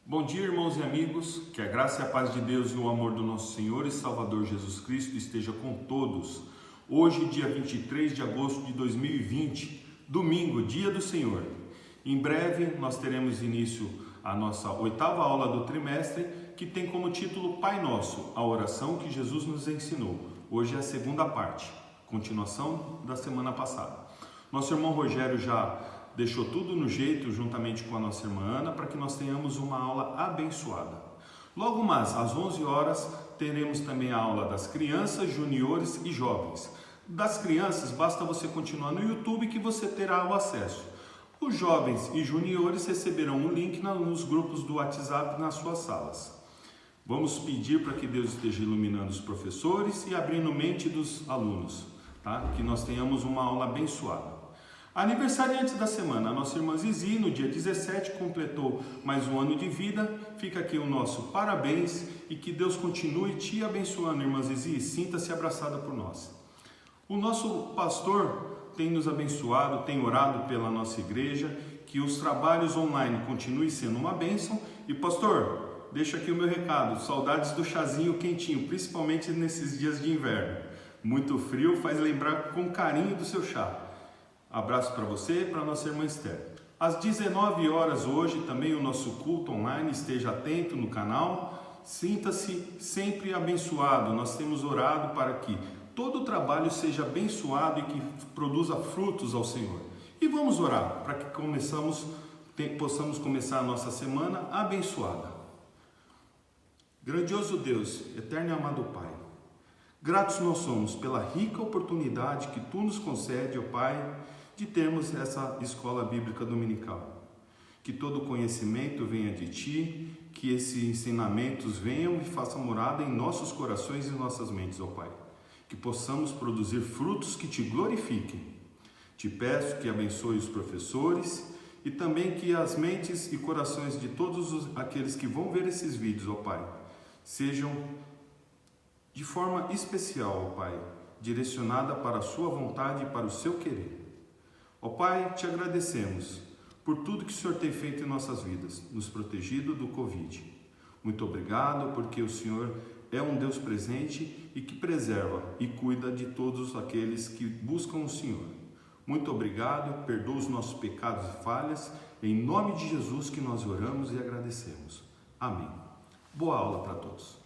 Bom dia, irmãos e amigos, que a graça e a paz de Deus e o amor do nosso Senhor e Salvador Jesus Cristo esteja com todos. Hoje, dia 23 de agosto de 2020, domingo, dia do Senhor. Em breve, nós teremos início a nossa 8ª aula do trimestre, que tem como título Pai Nosso, a oração que Jesus nos ensinou. Hoje é a segunda parte, continuação da semana passada. Nosso irmão Rogério já deixou tudo no jeito, juntamente com a nossa irmã Ana, para que nós tenhamos uma aula abençoada. Logo mais, às 11 horas, teremos também a aula das crianças, juniores e jovens. Das crianças, basta você continuar no YouTube que você terá o acesso. Os jovens e juniores receberão um link nos grupos do WhatsApp nas suas salas. Vamos pedir para que Deus esteja iluminando os professores e abrindo mente dos alunos, tá? Que nós tenhamos uma aula abençoada. Aniversariante da semana, a nossa irmã Zizi, no dia 17, completou mais um ano de vida. Fica aqui o nosso parabéns e que Deus continue te abençoando, irmã Zizi. Sinta-se abraçada por nós. O nosso pastor tem nos abençoado, tem orado pela nossa igreja, que os trabalhos online continuem sendo uma bênção. E pastor, deixa aqui o meu recado, saudades do chazinho quentinho, principalmente nesses dias de inverno. Muito frio faz lembrar com carinho do seu chá. Abraço para você e para nossa irmã Esther. Às 19 horas hoje, também o nosso culto online, esteja atento no canal. Sinta-se sempre abençoado. Nós temos orado para que todo o trabalho seja abençoado e que produza frutos ao Senhor. E vamos orar para que possamos começar a nossa semana abençoada. Grandioso Deus, eterno e amado Pai, gratos nós somos pela rica oportunidade que Tu nos concede, ó Pai, de termos essa escola bíblica dominical. Que todo conhecimento venha de Ti, que esses ensinamentos venham e façam morada em nossos corações e nossas mentes, ó Pai. Que possamos produzir frutos que Te glorifiquem. Te peço que abençoe os professores e também que as mentes e corações de todos aqueles que vão ver esses vídeos, ó Pai, sejam de forma especial, ó Pai, direcionada para a Sua vontade e para o Seu querer. Ó Pai, Te agradecemos por tudo que o Senhor tem feito em nossas vidas, nos protegido do Covid. Muito obrigado, porque o Senhor é um Deus presente e que preserva e cuida de todos aqueles que buscam o Senhor. Muito obrigado, perdoa os nossos pecados e falhas, em nome de Jesus que nós oramos e agradecemos. Amém. Boa aula para todos.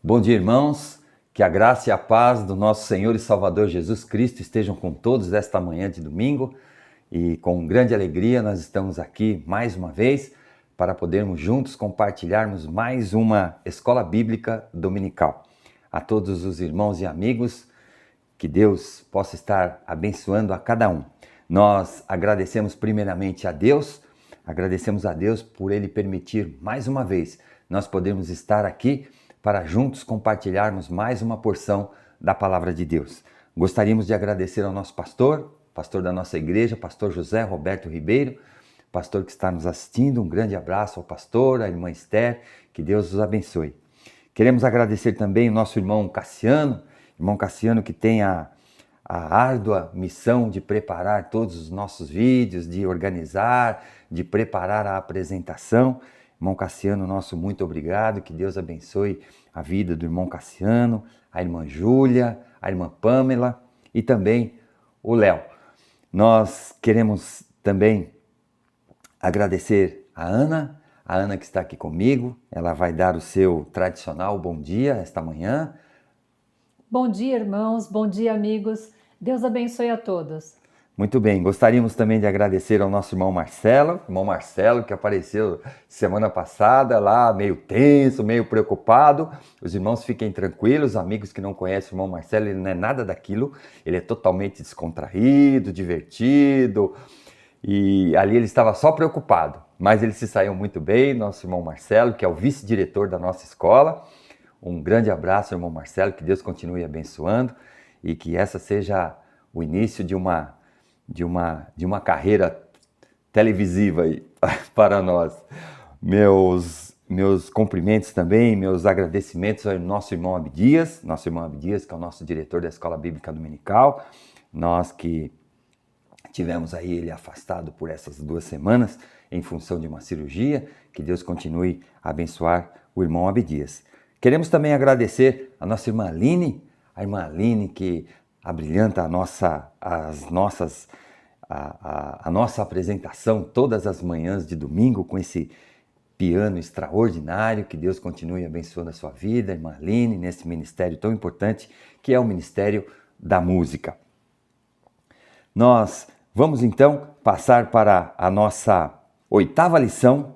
Bom dia, irmãos. Que a graça e a paz do nosso Senhor e Salvador Jesus Cristo estejam com todos esta manhã de domingo. E com grande alegria nós estamos aqui mais uma vez para podermos juntos compartilharmos mais uma escola bíblica dominical. A todos os irmãos e amigos, que Deus possa estar abençoando a cada um. Nós agradecemos primeiramente a Deus, agradecemos a Deus por Ele permitir mais uma vez nós podermos estar aqui para juntos compartilharmos mais uma porção da Palavra de Deus. Gostaríamos de agradecer ao nosso pastor da nossa igreja, pastor José Roberto Ribeiro, pastor que está nos assistindo. Um grande abraço ao pastor, à irmã Esther, que Deus os abençoe. Queremos agradecer também o nosso irmão Cassiano que tem a árdua missão de preparar todos os nossos vídeos, de organizar, de preparar a apresentação. Irmão Cassiano, nosso muito obrigado, que Deus abençoe a vida do irmão Cassiano, a irmã Júlia, a irmã Pamela e também o Léo. Nós queremos também agradecer a Ana que está aqui comigo. Ela vai dar o seu tradicional bom dia esta manhã. Bom dia, irmãos, bom dia, amigos. Deus abençoe a todos. Muito bem, gostaríamos também de agradecer ao nosso irmão Marcelo, que apareceu semana passada lá, meio tenso, meio preocupado. Os irmãos fiquem tranquilos, amigos que não conhecem o irmão Marcelo, ele não é nada daquilo, ele é totalmente descontraído, divertido, e ali ele estava só preocupado, mas ele se saiu muito bem, nosso irmão Marcelo, que é o vice-diretor da nossa escola. Um grande abraço, irmão Marcelo, que Deus continue abençoando e que essa seja o início de uma carreira televisiva aí para nós. Meus cumprimentos também, meus agradecimentos ao nosso irmão Abdias, que é o nosso diretor da Escola Bíblica Dominical. Nós que tivemos aí ele afastado por essas 2 semanas em função de uma cirurgia, que Deus continue a abençoar o irmão Abdias. Queremos também agradecer a nossa irmã Aline, que abrilhanta a nossa apresentação todas as manhãs de domingo com esse piano extraordinário. Que Deus continue abençoando a sua vida, irmã Aline, nesse ministério tão importante que é o Ministério da Música. Nós vamos então passar para a nossa oitava lição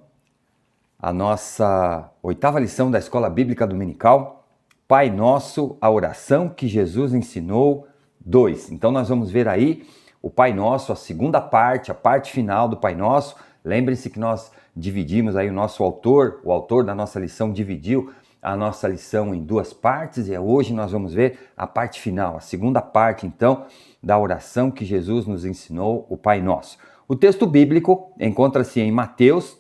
da Escola Bíblica Dominical, Pai Nosso, a oração que Jesus ensinou 2. Então nós vamos ver aí o Pai Nosso, a segunda parte, a parte final do Pai Nosso. Lembre-se que nós dividimos aí o autor da nossa lição dividiu a nossa lição em 2 partes e hoje nós vamos ver a parte final, a segunda parte então da oração que Jesus nos ensinou, o Pai Nosso. O texto bíblico encontra-se em Mateus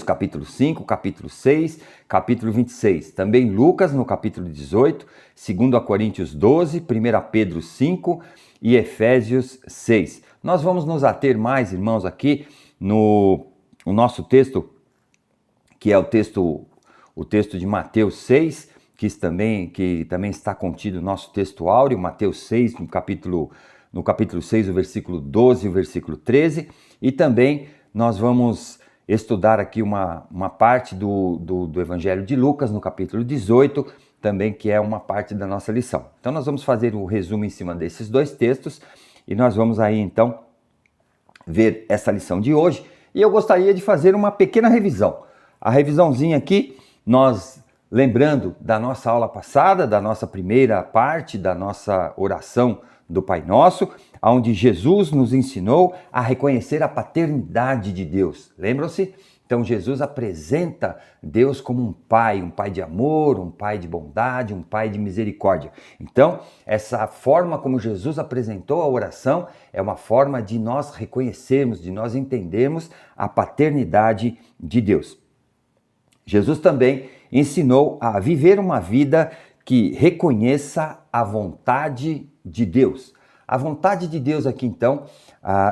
capítulo 5, capítulo 6, capítulo 26. Também Lucas no capítulo 18, 2 Coríntios 12, 1 Pedro 5 e Efésios 6. Nós vamos nos ater mais, irmãos, aqui no nosso texto, que é o texto de Mateus 6, que também está contido no nosso texto áureo, Mateus 6, no capítulo 6, o versículo 12 e o versículo 13. E também nós vamos estudar aqui uma parte do Evangelho de Lucas, no capítulo 18, também que é uma parte da nossa lição. Então nós vamos fazer o resumo em cima desses 2 textos e nós vamos aí então ver essa lição de hoje. E eu gostaria de fazer uma pequena revisão. A revisãozinha aqui, nós lembrando da nossa aula passada, da nossa primeira parte, da nossa oração do Pai Nosso, onde Jesus nos ensinou a reconhecer a paternidade de Deus. Lembram-se? Então Jesus apresenta Deus como um pai de amor, um pai de bondade, um pai de misericórdia. Então, essa forma como Jesus apresentou a oração é uma forma de nós reconhecermos, de nós entendermos a paternidade de Deus. Jesus também ensinou a viver uma vida que reconheça a vontade de Deus. A vontade de Deus aqui, então,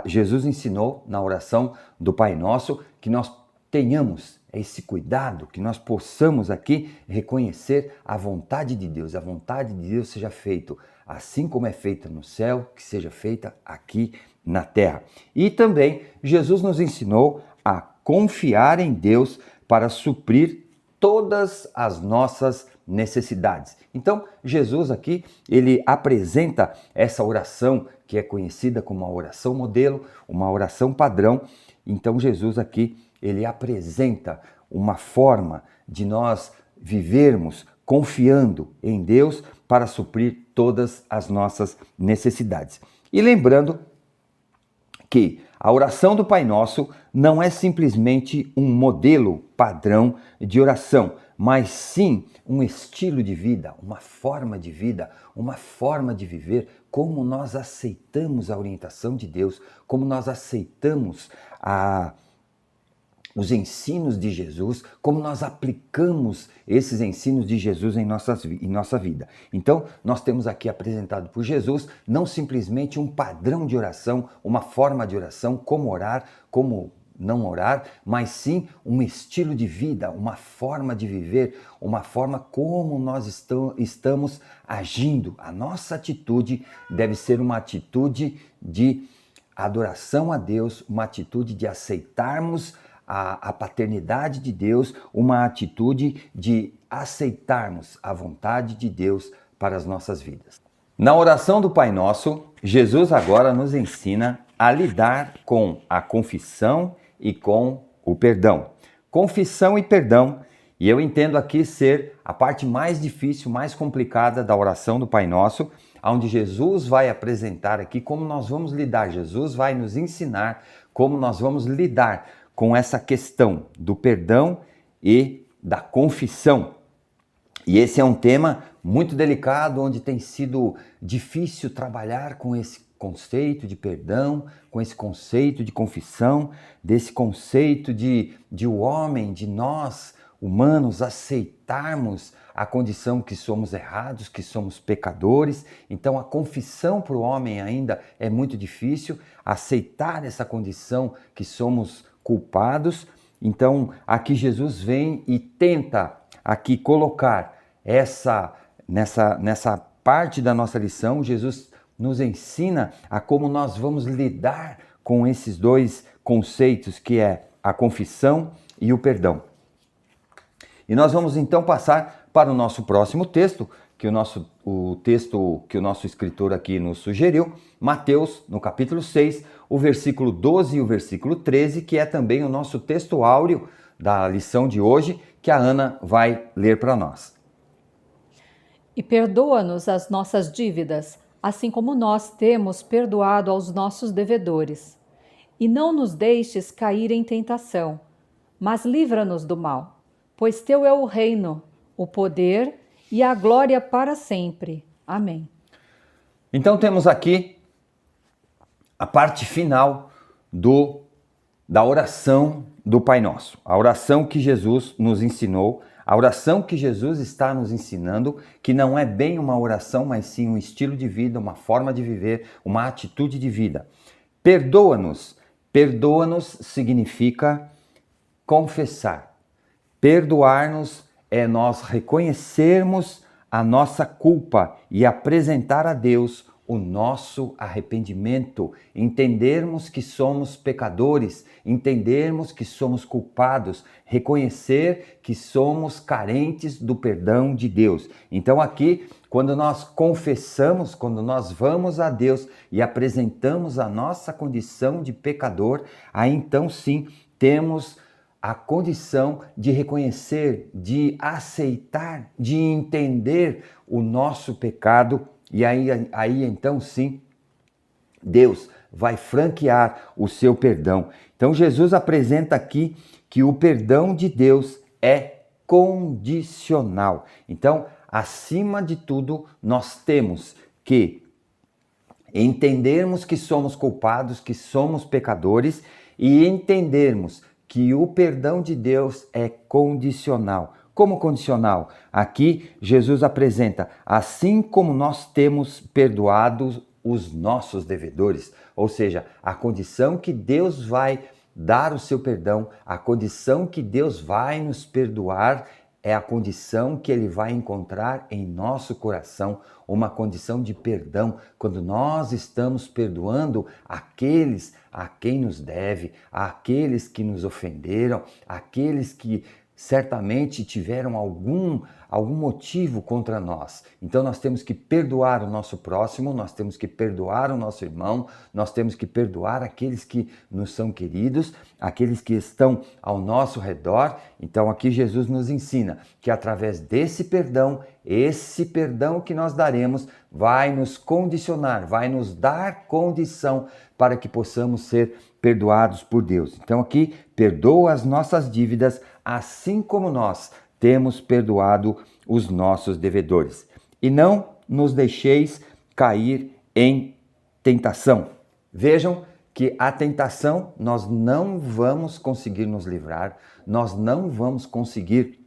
Jesus ensinou na oração do Pai Nosso que nós tenhamos esse cuidado, que nós possamos aqui reconhecer a vontade de Deus. A vontade de Deus seja feita assim como é feita no céu, que seja feita aqui na terra. E também Jesus nos ensinou a confiar em Deus para suprir todas as nossas necessidades. Então, Jesus aqui, ele apresenta essa oração que é conhecida como uma oração modelo, uma oração padrão. Então, Jesus aqui, ele apresenta uma forma de nós vivermos confiando em Deus para suprir todas as nossas necessidades. E lembrando que a oração do Pai Nosso não é simplesmente um modelo padrão de oração, mas sim um estilo de vida, uma forma de vida, uma forma de viver, como nós aceitamos a orientação de Deus, como nós aceitamos os ensinos de Jesus, como nós aplicamos esses ensinos de Jesus em nossa vida. Então, nós temos aqui apresentado por Jesus não simplesmente um padrão de oração, uma forma de oração, como orar, como não orar, mas sim um estilo de vida, uma forma de viver, uma forma como nós estamos agindo. A nossa atitude deve ser uma atitude de adoração a Deus, uma atitude de aceitarmos a paternidade de Deus, uma atitude de aceitarmos a vontade de Deus para as nossas vidas. Na oração do Pai Nosso, Jesus agora nos ensina a lidar com a confissão e com o perdão. Confissão e perdão, e eu entendo aqui ser a parte mais difícil, mais complicada da oração do Pai Nosso, onde Jesus vai apresentar aqui como nós vamos lidar. Jesus vai nos ensinar como nós vamos lidar com essa questão do perdão e da confissão. E esse é um tema muito delicado, onde tem sido difícil trabalhar com esse conceito de perdão, com esse conceito de confissão, desse conceito de o homem, de nós, humanos, aceitarmos a condição que somos errados, que somos pecadores. Então a confissão para o homem ainda é muito difícil, aceitar essa condição que somos culpados. Então aqui Jesus vem e tenta aqui colocar nessa parte da nossa lição. Jesus nos ensina a como nós vamos lidar com esses dois conceitos, que é a confissão e o perdão. E nós vamos então passar para o nosso próximo texto, o texto que o nosso escritor aqui nos sugeriu, Mateus, no capítulo 6, o versículo 12 e o versículo 13, que é também o nosso texto áureo da lição de hoje, que a Ana vai ler para nós. E perdoa-nos as nossas dívidas, assim como nós temos perdoado aos nossos devedores. E não nos deixes cair em tentação, mas livra-nos do mal. Pois teu é o reino, o poder e a glória para sempre. Amém. Então temos aqui a parte final da oração do Pai Nosso. A oração que Jesus nos ensinou, a oração que Jesus está nos ensinando, que não é bem uma oração, mas sim um estilo de vida, uma forma de viver, uma atitude de vida. Perdoa-nos. Perdoa-nos significa confessar. Perdoar-nos é nós reconhecermos a nossa culpa e apresentar a Deus o nosso arrependimento, entendermos que somos pecadores, entendermos que somos culpados, reconhecer que somos carentes do perdão de Deus. Então aqui, quando nós confessamos, quando nós vamos a Deus e apresentamos a nossa condição de pecador, aí então sim temos a condição de reconhecer, de aceitar, de entender o nosso pecado. E aí então sim, Deus vai franquear o seu perdão. Então Jesus apresenta aqui que o perdão de Deus é condicional. Então, acima de tudo, nós temos que entendermos que somos culpados, que somos pecadores, e entendermos que o perdão de Deus é condicional. Como condicional? Aqui Jesus apresenta, assim como nós temos perdoado os nossos devedores, ou seja, a condição que Deus vai dar o seu perdão, a condição que Deus vai nos perdoar é a condição que Ele vai encontrar em nosso coração, uma condição de perdão, quando nós estamos perdoando aqueles a quem nos deve, aqueles que nos ofenderam, aqueles que certamente tiveram algum motivo contra nós. Então nós temos que perdoar o nosso próximo, nós temos que perdoar o nosso irmão, nós temos que perdoar aqueles que nos são queridos, aqueles que estão ao nosso redor. Então aqui Jesus nos ensina que através desse perdão, esse perdão que nós daremos vai nos condicionar, vai nos dar condição para que possamos ser perdoados por Deus. Então aqui, perdoa as nossas dívidas, assim como nós temos perdoado os nossos devedores. E não nos deixeis cair em tentação. Vejam que a tentação nós não vamos conseguir nos livrar, nós não vamos conseguir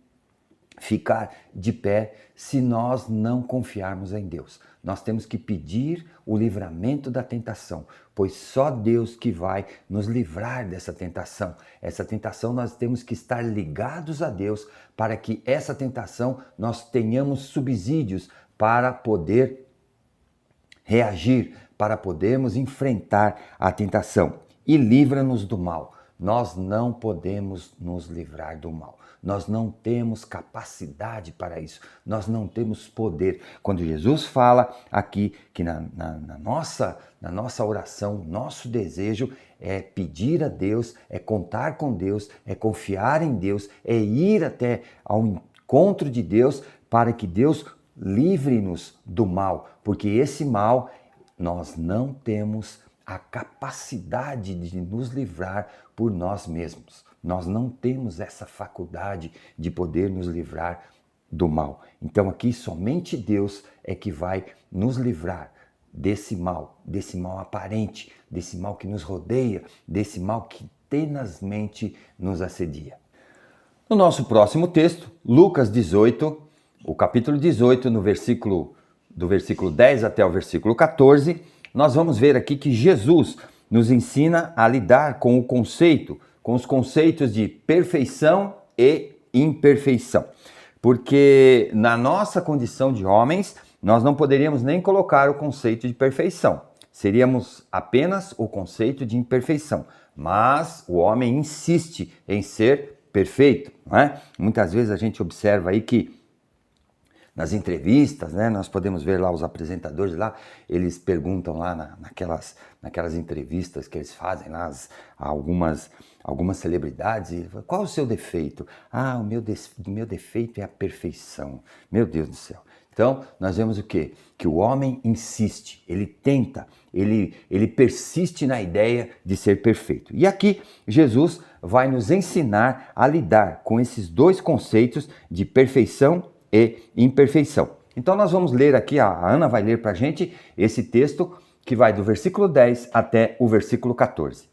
ficar de pé se nós não confiarmos em Deus. Nós temos que pedir o livramento da tentação, pois só Deus que vai nos livrar dessa tentação. Essa tentação nós temos que estar ligados a Deus para que essa tentação nós tenhamos subsídios para poder reagir, para podermos enfrentar a tentação. E livra-nos do mal. Nós não podemos nos livrar do mal. Nós não temos capacidade para isso. Nós não temos poder. Quando Jesus fala aqui que na nossa oração, nosso desejo é pedir a Deus, é contar com Deus, é confiar em Deus, é ir até ao encontro de Deus para que Deus livre-nos do mal. Porque esse mal nós não temos a capacidade de nos livrar por nós mesmos. Nós não temos essa faculdade de poder nos livrar do mal. Então aqui somente Deus é que vai nos livrar desse mal aparente, desse mal que nos rodeia, desse mal que tenazmente nos assedia. No nosso próximo texto, Lucas 18, o capítulo 18, do versículo 10 até o versículo 14, nós vamos ver aqui que Jesus nos ensina a lidar com os conceitos de perfeição e imperfeição. Porque na nossa condição de homens, nós não poderíamos nem colocar o conceito de perfeição. Seríamos apenas o conceito de imperfeição. Mas o homem insiste em ser perfeito, não é? Muitas vezes a gente observa aí que nas entrevistas, né, nós podemos ver lá os apresentadores lá, eles perguntam lá naquelas entrevistas que eles fazem lá a algumas celebridades, e falam, qual o seu defeito? Ah, o meu defeito é a perfeição. Meu Deus do céu. Então, nós vemos o quê? Que o homem insiste, ele tenta, ele persiste na ideia de ser perfeito. E aqui, Jesus vai nos ensinar a lidar com esses dois conceitos de perfeição e imperfeição. Então nós vamos ler aqui, a Ana vai ler para a gente esse texto que vai do versículo 10 até o versículo 14.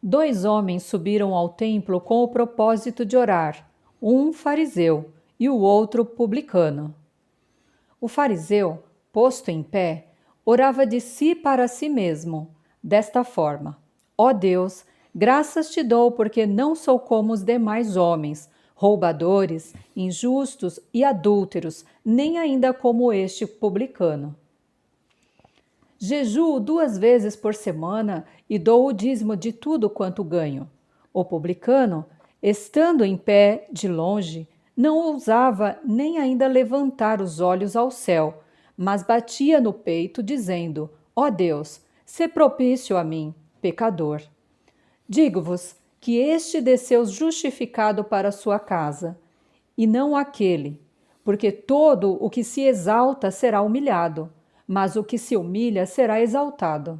2 homens subiram ao templo com o propósito de orar, um fariseu e o outro publicano. O fariseu, posto em pé, orava de si para si mesmo, desta forma: Ó Deus, graças te dou porque não sou como os demais homens, roubadores, injustos e adúlteros, nem ainda como este publicano. Jejuo 2 vezes por semana e dou o dízimo de tudo quanto ganho. O publicano, estando em pé de longe, não ousava nem ainda levantar os olhos ao céu, mas batia no peito, dizendo: Ó Deus, sê propício a mim, pecador. Digo-vos que este desceu justificado para sua casa, e não aquele, porque todo o que se exalta será humilhado, mas o que se humilha será exaltado.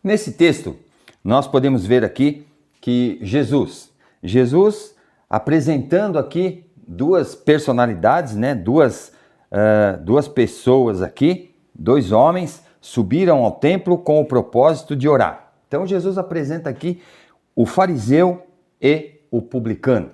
Nesse texto, nós podemos ver aqui que Jesus apresentando aqui duas personalidades, né? Duas pessoas aqui, 2 homens, subiram ao templo com o propósito de orar. Então Jesus apresenta aqui o fariseu e o publicano.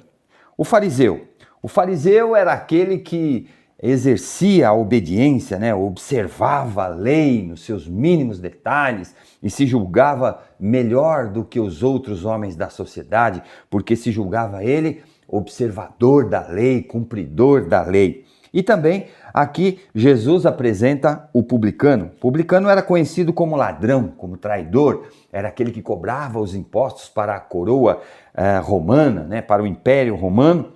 O fariseu era aquele que exercia a obediência, né? Observava a lei nos seus mínimos detalhes e se julgava melhor do que os outros homens da sociedade, porque se julgava ele observador da lei, cumpridor da lei. E também aqui Jesus apresenta o publicano. O publicano era conhecido como ladrão, como traidor, era aquele que cobrava os impostos para a coroa romana, né, para o Império Romano.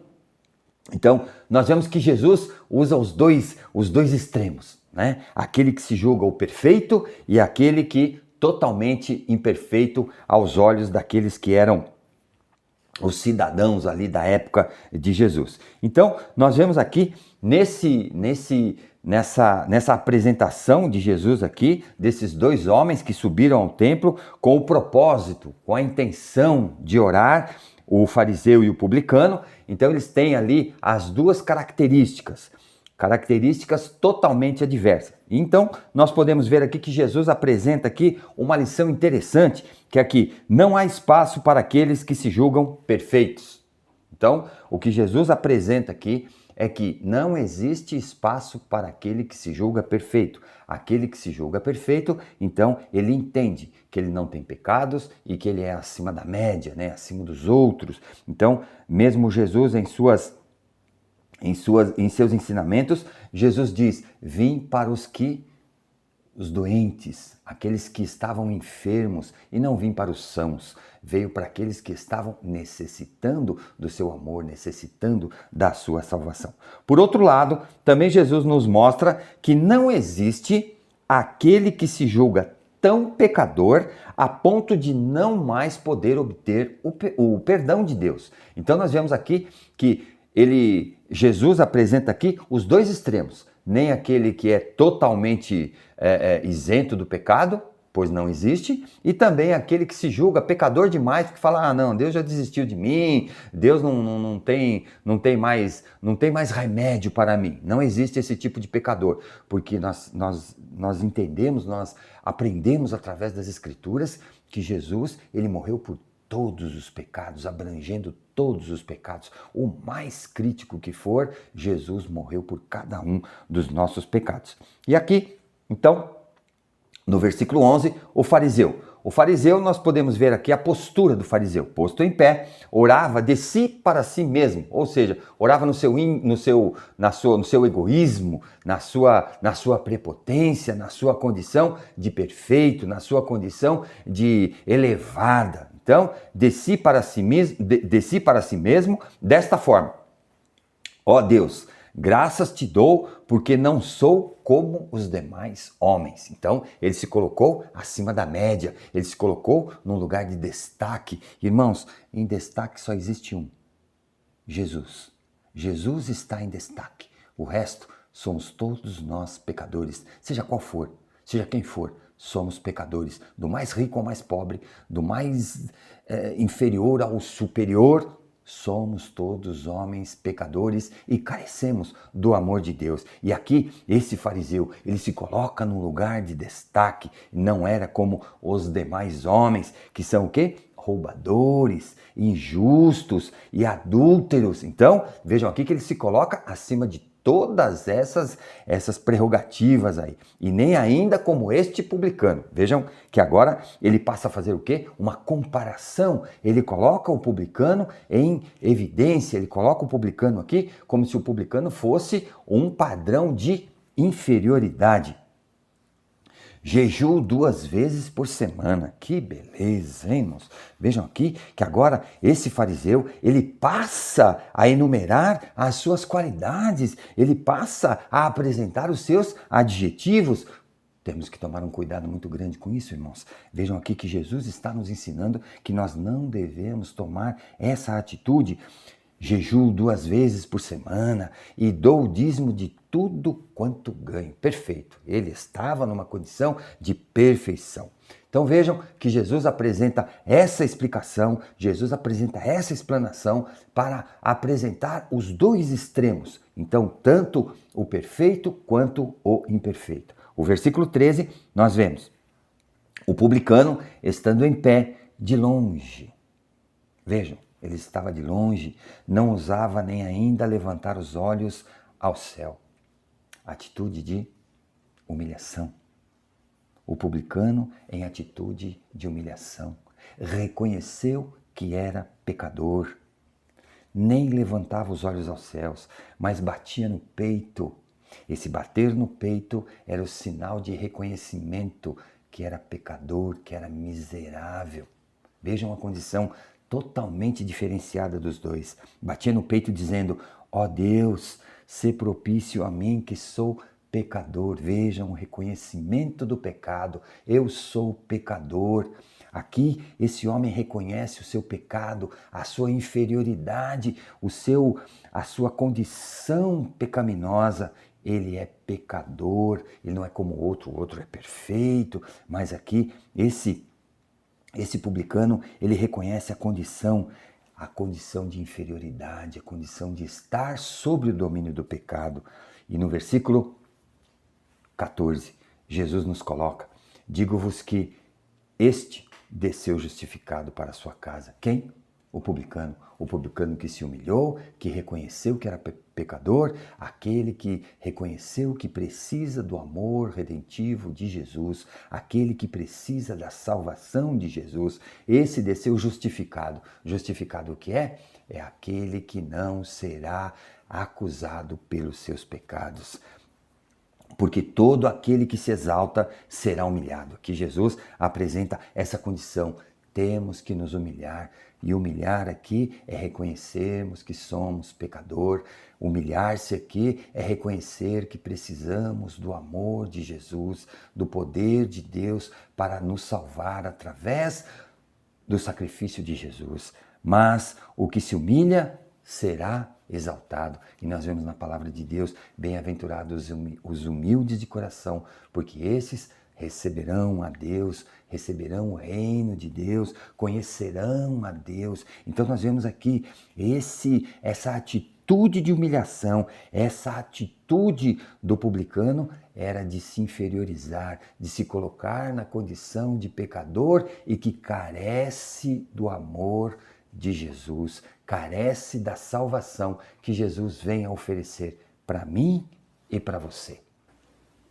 Então, nós vemos que Jesus usa os dois extremos, né? Aquele que se julga o perfeito e aquele que totalmente imperfeito aos olhos daqueles que eram os cidadãos ali da época de Jesus. Então, nós vemos aqui nessa apresentação de Jesus aqui, desses dois homens que subiram ao templo com o propósito, com a intenção de orar, o fariseu e o publicano. Então eles têm ali as duas características totalmente adversas. Então nós podemos ver aqui que Jesus apresenta aqui uma lição interessante, que aqui não há espaço para aqueles que se julgam perfeitos. Então o que Jesus apresenta aqui é que não existe espaço para aquele que se julga perfeito. Aquele que se julga perfeito, então ele entende que ele não tem pecados e que ele é acima da média, né? Acima dos outros. Então, mesmo Jesus em seus ensinamentos, Jesus diz: vim para os doentes, aqueles que estavam enfermos, e não vim para os sãos. Veio para aqueles que estavam necessitando do seu amor, necessitando da sua salvação. Por outro lado, também Jesus nos mostra que não existe aquele que se julga tão pecador a ponto de não mais poder obter o perdão de Deus. Então nós vemos aqui que Jesus apresenta aqui os dois extremos. Nem aquele que é totalmente isento do pecado, pois não existe, e também aquele que se julga pecador demais, que fala: não, Deus já desistiu de mim, Deus não tem mais remédio para mim. Não existe esse tipo de pecador, porque nós entendemos, nós aprendemos através das Escrituras que Jesus, ele morreu por todos os pecados, abrangendo todos os pecados. O mais crítico que for, Jesus morreu por cada um dos nossos pecados. E aqui, então, no versículo 11, o fariseu. O fariseu, nós podemos ver aqui a postura do fariseu. Posto em pé, orava de si para si mesmo, ou seja, orava no seu egoísmo, na sua prepotência, na sua condição de perfeito, na sua condição de elevada. Então, de si para si mesmo, desta forma: ó Deus, graças te dou porque não sou como os demais homens. Então, ele se colocou acima da média, ele se colocou num lugar de destaque. Irmãos, em destaque só existe um: Jesus. Jesus está em destaque. O resto somos todos nós pecadores, seja qual for, seja quem for. Somos pecadores, do mais rico ao mais pobre, do mais inferior ao superior. Somos todos homens pecadores e carecemos do amor de Deus. E aqui, esse fariseu, ele se coloca num lugar de destaque. Não era como os demais homens, que são o quê? Roubadores, injustos e adúlteros. Então, vejam aqui que ele se coloca acima de todas essas prerrogativas aí. E nem ainda como este publicano. Vejam que agora ele passa a fazer o quê? Uma comparação. Ele coloca o publicano em evidência, ele coloca o publicano aqui como se o publicano fosse um padrão de inferioridade. Jejuo 2 vezes por semana. Que beleza, hein, irmãos? Vejam aqui que agora esse fariseu, ele passa a enumerar as suas qualidades, ele passa a apresentar os seus adjetivos. Temos que tomar um cuidado muito grande com isso, irmãos. Vejam aqui que Jesus está nos ensinando que nós não devemos tomar essa atitude. Jejuo 2 vezes por semana e dou o dízimo de tudo quanto ganho. Perfeito. Ele estava numa condição de perfeição. Então vejam que Jesus apresenta essa explicação, Jesus apresenta essa explanação para apresentar os dois extremos. Então, tanto o perfeito quanto o imperfeito. O versículo 13, nós vemos o publicano estando em pé de longe. Vejam. Ele estava de longe, não ousava nem ainda levantar os olhos ao céu. Atitude de humilhação. O publicano em atitude de humilhação. Reconheceu que era pecador. nem levantava os olhos aos céus, mas batia no peito. Esse bater no peito era o sinal de reconhecimento que era pecador, que era miserável. Vejam a condição totalmente diferenciada dos dois. Batia no peito dizendo: ó Deus, sê propício a mim que sou pecador. Vejam o reconhecimento do pecado. Eu sou pecador. Aqui esse homem reconhece o seu pecado, a sua inferioridade, a sua condição pecaminosa. Ele é pecador, ele não é como o outro é perfeito, mas aqui esse publicano, ele reconhece a condição de inferioridade, a condição de estar sob o domínio do pecado. E no versículo 14, Jesus nos coloca: digo-vos que este desceu justificado para a sua casa. Quem? O publicano que se humilhou, que reconheceu que era pecador, aquele que reconheceu que precisa do amor redentivo de Jesus, aquele que precisa da salvação de Jesus. Esse desceu justificado. Justificado o que é? É aquele que não será acusado pelos seus pecados. Porque todo aquele que se exalta será humilhado. Aqui Jesus apresenta essa condição. Temos que nos humilhar. E humilhar aqui é reconhecermos que somos pecador. Humilhar-se aqui é reconhecer que precisamos do amor de Jesus, do poder de Deus para nos salvar através do sacrifício de Jesus. Mas o que se humilha será exaltado. E nós vemos na palavra de Deus: bem-aventurados os humildes de coração, porque esses receberão a Deus, receberão o reino de Deus, conhecerão a Deus. Então nós vemos aqui essa atitude de humilhação, essa atitude do publicano era de se inferiorizar, de se colocar na condição de pecador e que carece do amor de Jesus, carece da salvação que Jesus vem a oferecer para mim e para você.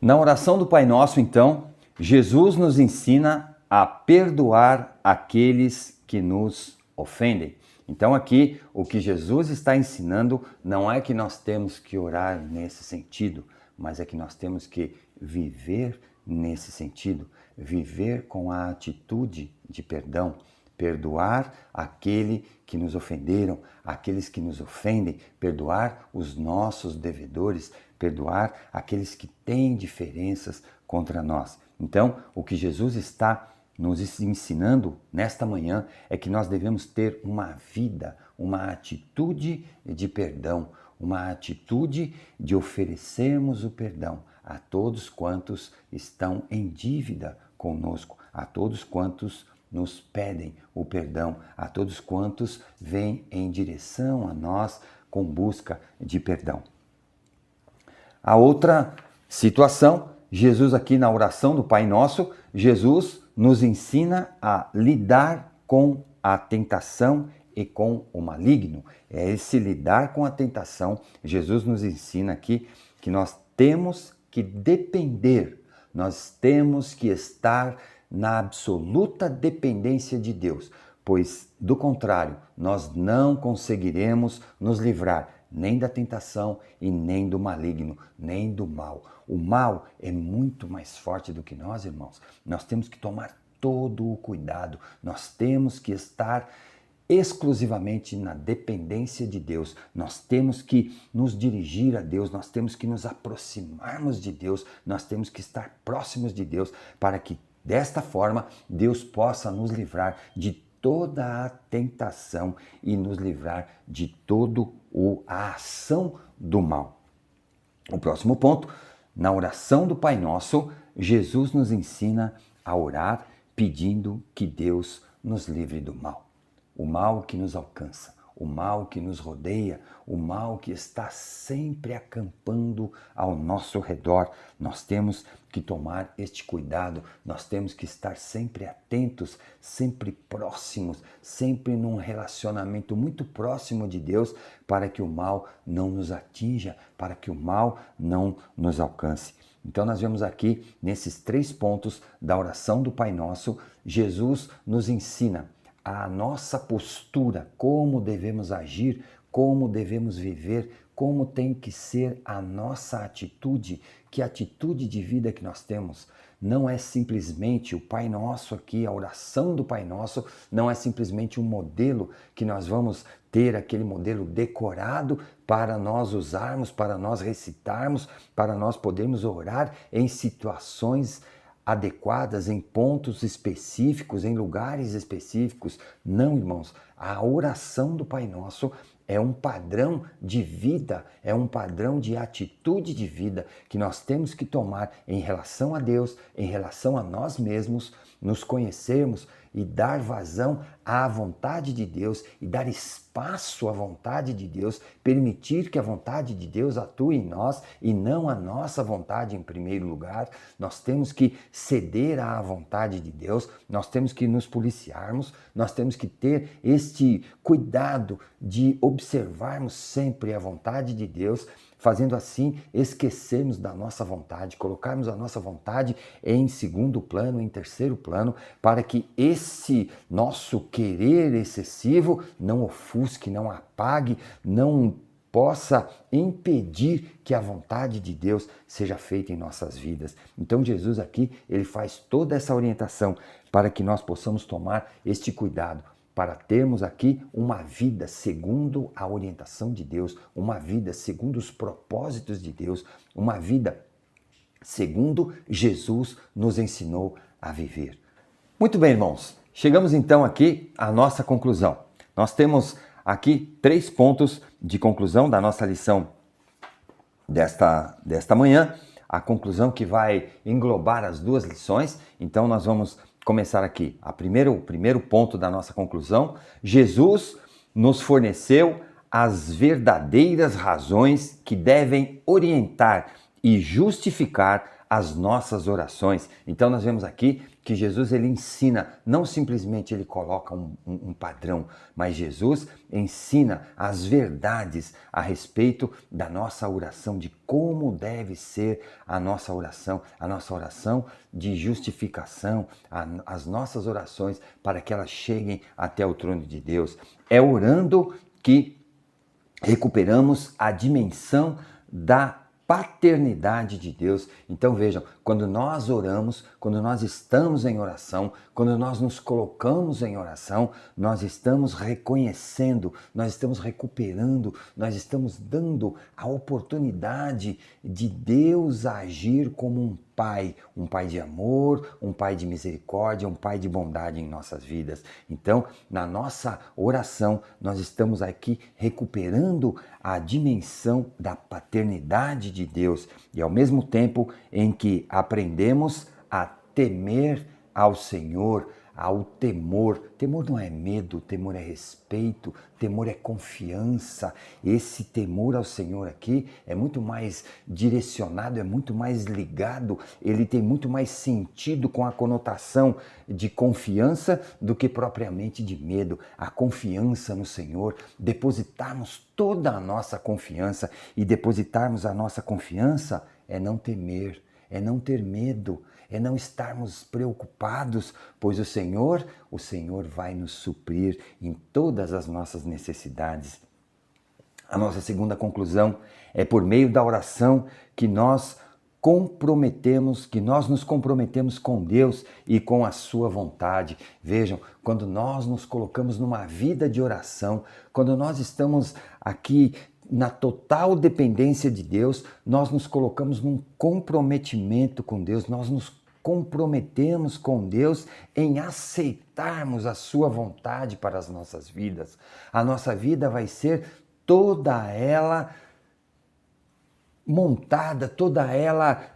Na oração do Pai Nosso, então, Jesus nos ensina a perdoar aqueles que nos ofendem. Então aqui o que Jesus está ensinando não é que nós temos que orar nesse sentido, mas é que nós temos que viver nesse sentido, viver com a atitude de perdão, perdoar aquele que nos ofenderam, aqueles que nos ofendem, perdoar os nossos devedores, perdoar aqueles que têm diferenças contra nós. Então, o que Jesus está nos ensinando nesta manhã é que nós devemos ter uma vida, uma atitude de perdão, uma atitude de oferecermos o perdão a todos quantos estão em dívida conosco, a todos quantos nos pedem o perdão, a todos quantos vêm em direção a nós com busca de perdão. A outra situação, Jesus aqui na oração do Pai Nosso, Jesus nos ensina a lidar com a tentação e com o maligno. É esse lidar com a tentação. Jesus nos ensina aqui que nós temos que depender, nós temos que estar na absoluta dependência de Deus, pois, do contrário, nós não conseguiremos nos livrar nem da tentação e nem do maligno, nem do mal. O mal é muito mais forte do que nós, irmãos. Nós temos que tomar todo o cuidado, nós temos que estar exclusivamente na dependência de Deus. Nós temos que nos dirigir a Deus, nós temos que nos aproximarmos de Deus, nós temos que estar próximos de Deus para que desta forma Deus possa nos livrar de toda a tentação e nos livrar de toda a ação do mal. O próximo ponto, na oração do Pai Nosso, Jesus nos ensina a orar pedindo que Deus nos livre do mal. O mal que nos alcança, o mal que nos rodeia, o mal que está sempre acampando ao nosso redor. Nós temos que tomar este cuidado, nós temos que estar sempre atentos, sempre próximos, sempre num relacionamento muito próximo de Deus, para que o mal não nos atinja, para que o mal não nos alcance. Então nós vemos aqui, nesses 3 pontos da oração do Pai Nosso, Jesus nos ensina a nossa postura, como devemos agir como devemos viver, como tem que ser a nossa atitude, que atitude de vida que nós temos. Não é simplesmente o Pai Nosso aqui, a oração do Pai Nosso, não é simplesmente um modelo que nós vamos ter, aquele modelo decorado para nós usarmos, para nós recitarmos, para nós podermos orar em situações adequadas, em pontos específicos, em lugares específicos. Não, irmãos, a oração do Pai Nosso é um padrão de vida, é um padrão de atitude de vida que nós temos que tomar em relação a Deus, em relação a nós mesmos, nos conhecermos e dar vazão à vontade de Deus e dar espaço à vontade de Deus, permitir que a vontade de Deus atue em nós e não a nossa vontade em primeiro lugar. Nós temos que ceder à vontade de Deus, nós temos que nos policiarmos, nós temos que ter este cuidado de observarmos sempre a vontade de Deus, fazendo assim esquecermos da nossa vontade, colocarmos a nossa vontade em segundo plano, em terceiro plano, para que esse nosso querer excessivo não ofusque, não apague, não possa impedir que a vontade de Deus seja feita em nossas vidas. Então Jesus aqui, ele faz toda essa orientação para que nós possamos tomar este cuidado, para termos aqui uma vida segundo a orientação de Deus, uma vida segundo os propósitos de Deus, uma vida segundo Jesus nos ensinou a viver. Muito bem, irmãos, chegamos então aqui à nossa conclusão. Nós temos aqui 3 pontos de conclusão da nossa lição desta manhã, a conclusão que vai englobar as 2 lições. Então nós vamos começar aqui. O primeiro ponto da nossa conclusão: Jesus nos forneceu as verdadeiras razões que devem orientar e justificar as nossas orações. Então nós vemos aqui que Jesus, ele ensina, não simplesmente ele coloca um padrão, mas Jesus ensina as verdades a respeito da nossa oração, de como deve ser a nossa oração de justificação, as nossas orações para que elas cheguem até o trono de Deus. É orando que recuperamos a dimensão da paternidade de Deus. Então vejam, quando nós oramos, quando nós estamos em oração, quando nós nos colocamos em oração, nós estamos reconhecendo, nós estamos recuperando, nós estamos dando a oportunidade de Deus agir como um pai de amor, um pai de misericórdia, um pai de bondade em nossas vidas. Então, na nossa oração, nós estamos aqui recuperando a dimensão da paternidade de Deus e ao mesmo tempo em que aprendemos a temer ao Senhor, ao temor. Temor não é medo, temor é respeito, temor é confiança. Esse temor ao Senhor aqui é muito mais direcionado, é muito mais ligado, ele tem muito mais sentido com a conotação de confiança do que propriamente de medo. A confiança no Senhor, depositarmos toda a nossa confiança, e depositarmos a nossa confiança é não temer, é não ter medo, é não estarmos preocupados, pois o Senhor vai nos suprir em todas as nossas necessidades. A nossa segunda conclusão é por meio da oração que nós nos comprometemos com Deus e com a sua vontade. Vejam, quando nós nos colocamos numa vida de oração, quando nós estamos aqui na total dependência de Deus, nós nos colocamos num comprometimento com Deus, nós nos comprometemos com Deus em aceitarmos a sua vontade para as nossas vidas. A nossa vida vai ser toda ela montada, toda ela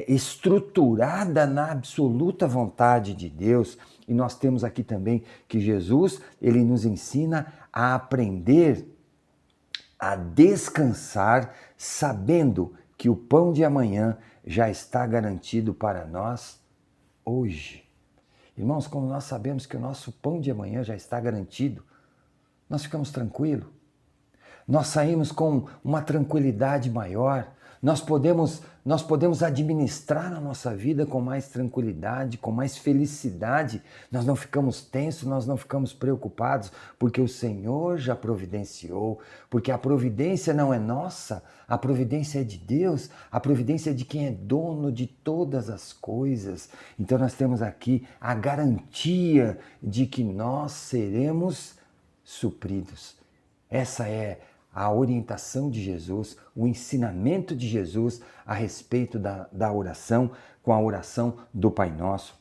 estruturada na absoluta vontade de Deus. E nós temos aqui também que Jesus, ele nos ensina a aprender a descansar, sabendo que o pão de amanhã já está garantido para nós hoje. Irmãos, quando nós sabemos que o nosso pão de amanhã já está garantido, nós ficamos tranquilos. Nós saímos com uma tranquilidade maior, nós podemos administrar a nossa vida com mais tranquilidade, com mais felicidade. Nós não ficamos tensos, nós não ficamos preocupados, porque o Senhor já providenciou, porque a providência não é nossa, a providência é de Deus, a providência é de quem é dono de todas as coisas. Então nós temos aqui a garantia de que nós seremos supridos. Essa é a orientação de Jesus, o ensinamento de Jesus a respeito da oração, com a oração do Pai Nosso.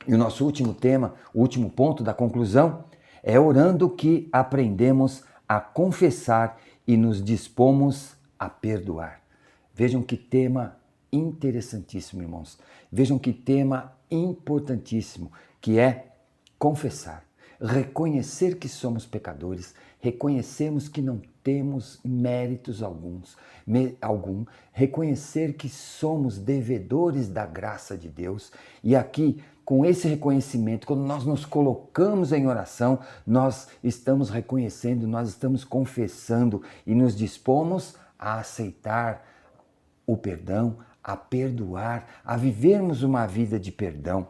E o nosso último tema, o último ponto da conclusão, é orando que aprendemos a confessar e nos dispomos a perdoar. Vejam que tema interessantíssimo, irmãos. Vejam que tema importantíssimo, que é confessar. Reconhecer que somos pecadores, reconhecermos que não temos méritos algum, reconhecer que somos devedores da graça de Deus. E aqui, com esse reconhecimento, quando nós nos colocamos em oração, nós estamos reconhecendo, nós estamos confessando e nos dispomos a aceitar o perdão, a perdoar, a vivermos uma vida de perdão.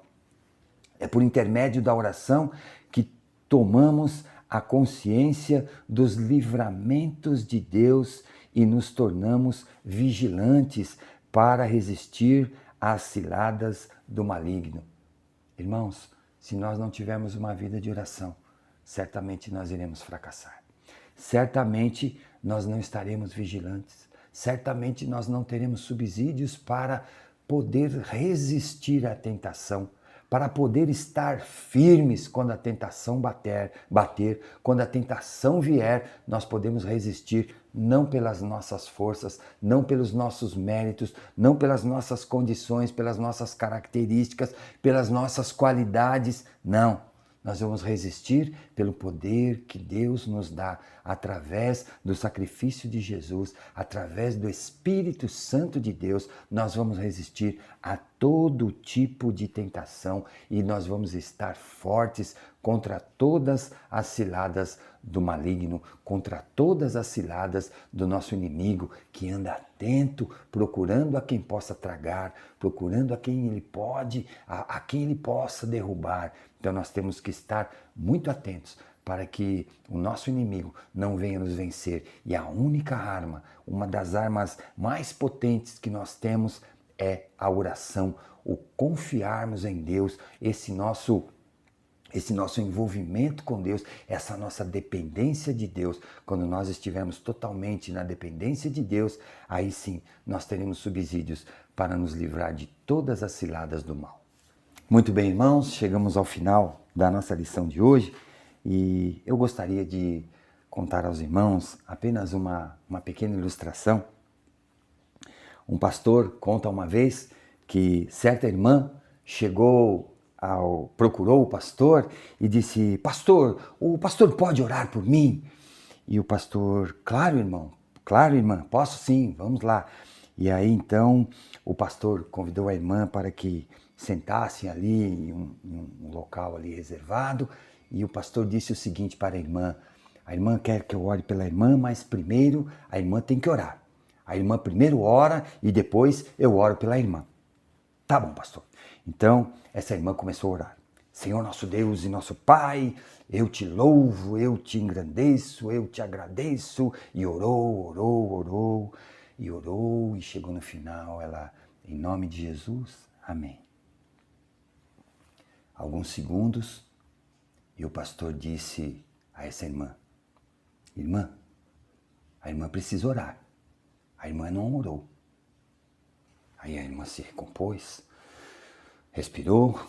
É por intermédio da oração que tomamos a consciência dos livramentos de Deus e nos tornamos vigilantes para resistir às ciladas do maligno. Irmãos, se nós não tivermos uma vida de oração, certamente nós iremos fracassar. Certamente nós não estaremos vigilantes. Certamente nós não teremos subsídios para poder resistir à tentação, para poder estar firmes quando a tentação bater, quando a tentação vier, nós podemos resistir não pelas nossas forças, não pelos nossos méritos, não pelas nossas condições, pelas nossas características, pelas nossas qualidades, não. Nós vamos resistir pelo poder que Deus nos dá através do sacrifício de Jesus, através do Espírito Santo de Deus. Nós vamos resistir a todo tipo de tentação e nós vamos estar fortes contra todas as ciladas do maligno, contra todas as ciladas do nosso inimigo que anda atento, procurando a quem possa tragar, procurando a quem ele pode, a quem ele possa derrubar. Então nós temos que estar muito atentos para que o nosso inimigo não venha nos vencer. E a única arma, uma das armas mais potentes que nós temos é a oração, o confiarmos em Deus, esse nosso envolvimento com Deus, essa nossa dependência de Deus. Quando nós estivermos totalmente na dependência de Deus, aí sim nós teremos subsídios para nos livrar de todas as ciladas do mal. Muito bem, irmãos, chegamos ao final da nossa lição de hoje e eu gostaria de contar aos irmãos apenas uma pequena ilustração. Um pastor conta uma vez que certa irmã procurou o pastor e disse: "Pastor, o pastor pode orar por mim?" E o pastor: "Claro, irmão, claro, irmã, posso sim, vamos lá." E aí então o pastor convidou a irmã para que sentassem ali em um local ali reservado, e o pastor disse o seguinte para a irmã quer que eu ore pela irmã, mas primeiro a irmã tem que orar. A irmã primeiro ora e depois eu oro pela irmã. Tá bom, pastor. Então essa irmã começou a orar. Senhor nosso Deus e nosso Pai, eu te louvo, eu te engrandeço, eu te agradeço. E orou, e chegou no final, ela, em nome de Jesus, amém. Alguns segundos, e o pastor disse a essa irmã: "Irmã, a irmã precisa orar. A irmã não orou." Aí a irmã se recompôs, respirou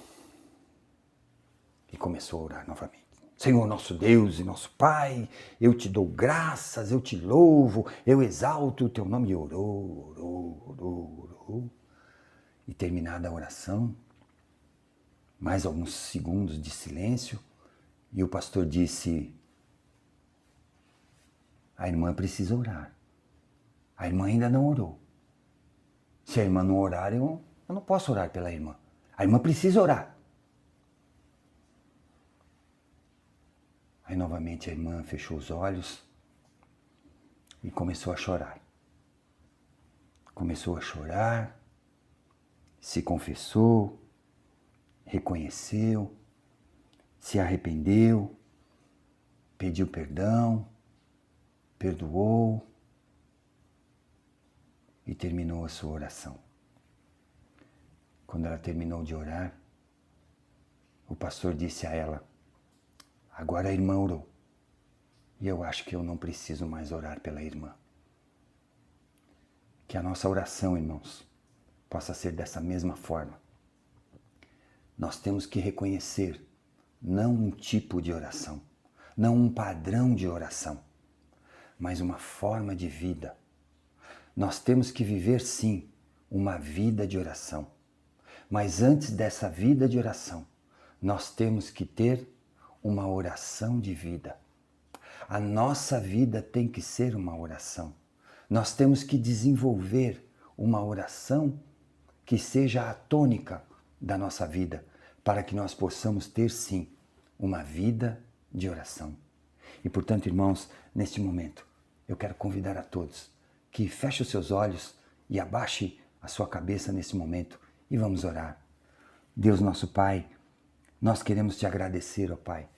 e começou a orar novamente. Senhor nosso Deus e nosso Pai, eu te dou graças, eu te louvo, eu exalto o teu nome. E orou. E terminada a oração, mais alguns segundos de silêncio, e o pastor disse: a irmã precisa orar. A irmã ainda não orou. Se a irmã não orar, eu não posso orar pela irmã. A irmã precisa orar. Aí novamente a irmã fechou os olhos e começou a chorar. começou a chorar, se confessou, reconheceu, se arrependeu, pediu perdão, perdoou e terminou a sua oração. Quando ela terminou de orar, o pastor disse a ela: agora a irmã orou, e eu acho que eu não preciso mais orar pela irmã. Que a nossa oração, irmãos, possa ser dessa mesma forma. Nós temos que reconhecer não um tipo de oração, não um padrão de oração, mas uma forma de vida. Nós temos que viver, sim, uma vida de oração. Mas antes dessa vida de oração, nós temos que ter uma oração de vida. A nossa vida tem que ser uma oração. Nós temos que desenvolver uma oração que seja a tônica da nossa vida, para que nós possamos ter, sim, uma vida de oração. E, portanto, irmãos, neste momento, eu quero convidar a todos que feche os seus olhos e abaixe a sua cabeça nesse momento e vamos orar. Deus nosso Pai, nós queremos te agradecer, ó Pai,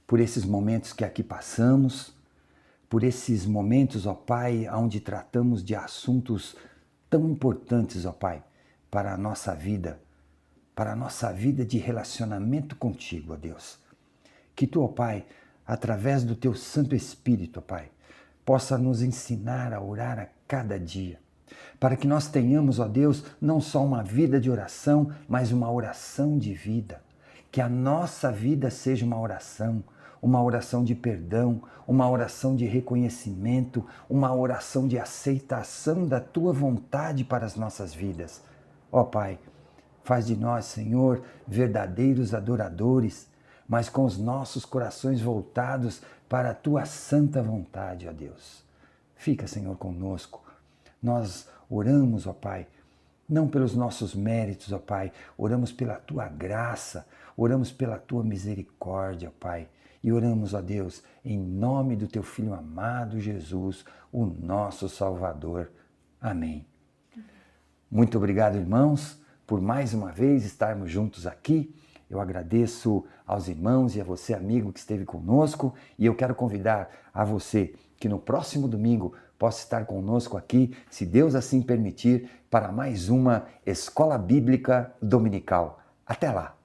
por esses momentos que aqui passamos, por esses momentos, ó Pai, onde tratamos de assuntos tão importantes, ó Pai, para a nossa vida de relacionamento contigo, ó Deus. Que tu, ó Pai, através do teu Santo Espírito, ó Pai, possa nos ensinar a orar a cada dia, para que nós tenhamos, ó Deus, não só uma vida de oração, mas uma oração de vida. Que a nossa vida seja uma oração de perdão, uma oração de reconhecimento, uma oração de aceitação da tua vontade para as nossas vidas. Ó Pai, faz de nós, Senhor, verdadeiros adoradores, mas com os nossos corações voltados para a tua santa vontade, ó Deus. Fica, Senhor, conosco. Nós oramos, ó Pai, não pelos nossos méritos, ó Pai, oramos pela tua graça, oramos pela tua misericórdia, ó Pai, e oramos, ó Deus, em nome do teu Filho amado Jesus, o nosso Salvador. Amém. Muito obrigado, irmãos, por mais uma vez estarmos juntos aqui. Eu agradeço aos irmãos e a você, amigo, que esteve conosco, e eu quero convidar a você que no próximo domingo possa estar conosco aqui, se Deus assim permitir, para mais uma Escola Bíblica Dominical. Até lá!